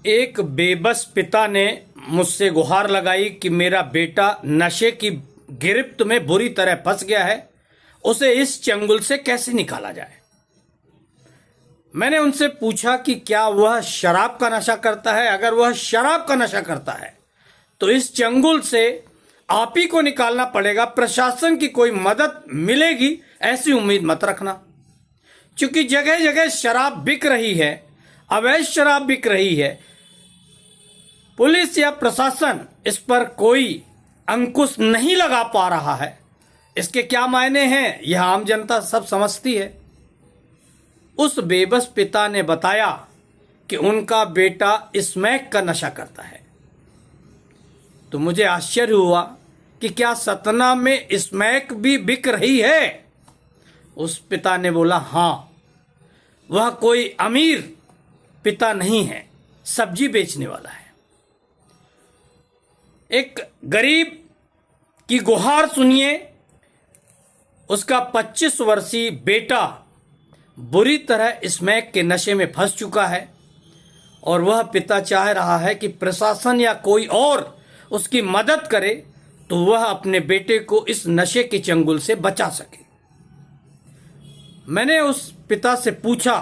एक बेबस पिता ने मुझसे गुहार लगाई कि मेरा बेटा नशे की गिरफ्त में बुरी तरह फंस गया है, उसे इस चंगुल से कैसे निकाला जाए। मैंने उनसे पूछा कि क्या वह शराब का नशा करता है। अगर वह शराब का नशा करता है तो इस चंगुल से आप ही को निकालना पड़ेगा, प्रशासन की कोई मदद मिलेगी ऐसी उम्मीद मत रखना, क्योंकि जगह जगह शराब बिक रही है, अवैध शराब बिक रही है। पुलिस या प्रशासन इस पर कोई अंकुश नहीं लगा पा रहा है। इसके क्या मायने हैं यह आम जनता सब समझती है। उस बेबस पिता ने बताया कि उनका बेटा स्मैक का नशा करता है। तो मुझे आश्चर्य हुआ कि क्या सतना में स्मैक भी बिक रही है। उस पिता ने बोला, हाँ, वह कोई अमीर पिता नहीं है, सब्जी बेचने वाला है। एक गरीब की गुहार सुनिए। उसका 25 वर्षीय बेटा बुरी तरह स्मैक के नशे में फंस चुका है और वह पिता चाह रहा है कि प्रशासन या कोई और उसकी मदद करे तो वह अपने बेटे को इस नशे के चंगुल से बचा सके। मैंने उस पिता से पूछा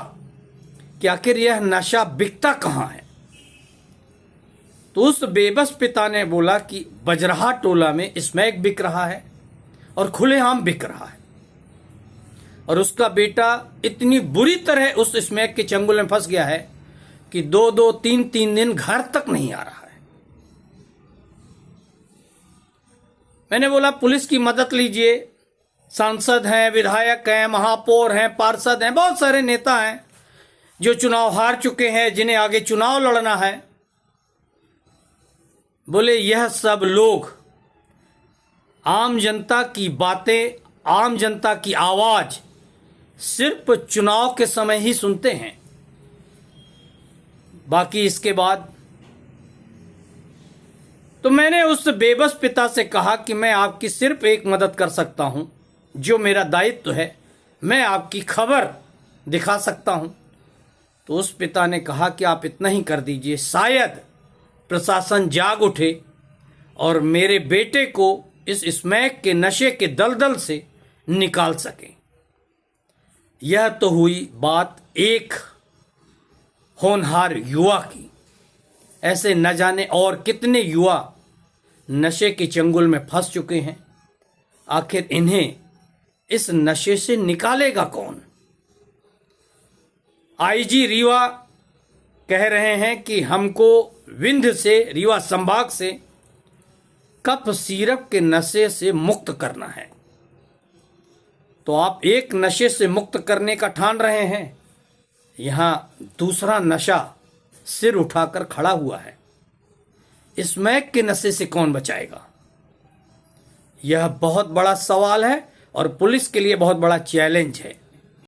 कि आखिर यह नशा बिकता कहाँ है। तो उस बेबस पिता ने बोला कि बजराहा टोला में स्मैक बिक रहा है और खुलेआम बिक रहा है, और उसका बेटा इतनी बुरी तरह उस स्मैक के चंगुल में फंस गया है कि 2-2, 3-3 दिन घर तक नहीं आ रहा है। मैंने बोला, पुलिस की मदद लीजिए। सांसद हैं, विधायक हैं, महापौर हैं, पार्षद हैं, बहुत सारे नेता हैं जो चुनाव हार चुके हैं, जिन्हें आगे चुनाव लड़ना है। बोले, यह सब लोग आम जनता की बातें, आम जनता की आवाज सिर्फ चुनाव के समय ही सुनते हैं, बाकी इसके बाद। तो मैंने उस बेबस पिता से कहा कि मैं आपकी सिर्फ एक मदद कर सकता हूं, जो मेरा दायित्व है, मैं आपकी खबर दिखा सकता हूं। तो उस पिता ने कहा कि आप इतना ही कर दीजिए, शायद प्रशासन जाग उठे और मेरे बेटे को इस स्मैक के नशे के दलदल से निकाल सके। यह तो हुई बात एक होनहार युवा की। ऐसे न जाने और कितने युवा नशे के चंगुल में फंस चुके हैं। आखिर इन्हें इस नशे से निकालेगा कौन। आईजी रीवा कह रहे हैं कि हमको विंध्य से, रीवा संभाग से कफ सिरप के नशे से मुक्त करना है। तो आप एक नशे से मुक्त करने का ठान रहे हैं, यहां दूसरा नशा सिर उठाकर खड़ा हुआ है। स्मैक के नशे से कौन बचाएगा, यह बहुत बड़ा सवाल है और पुलिस के लिए बहुत बड़ा चैलेंज है।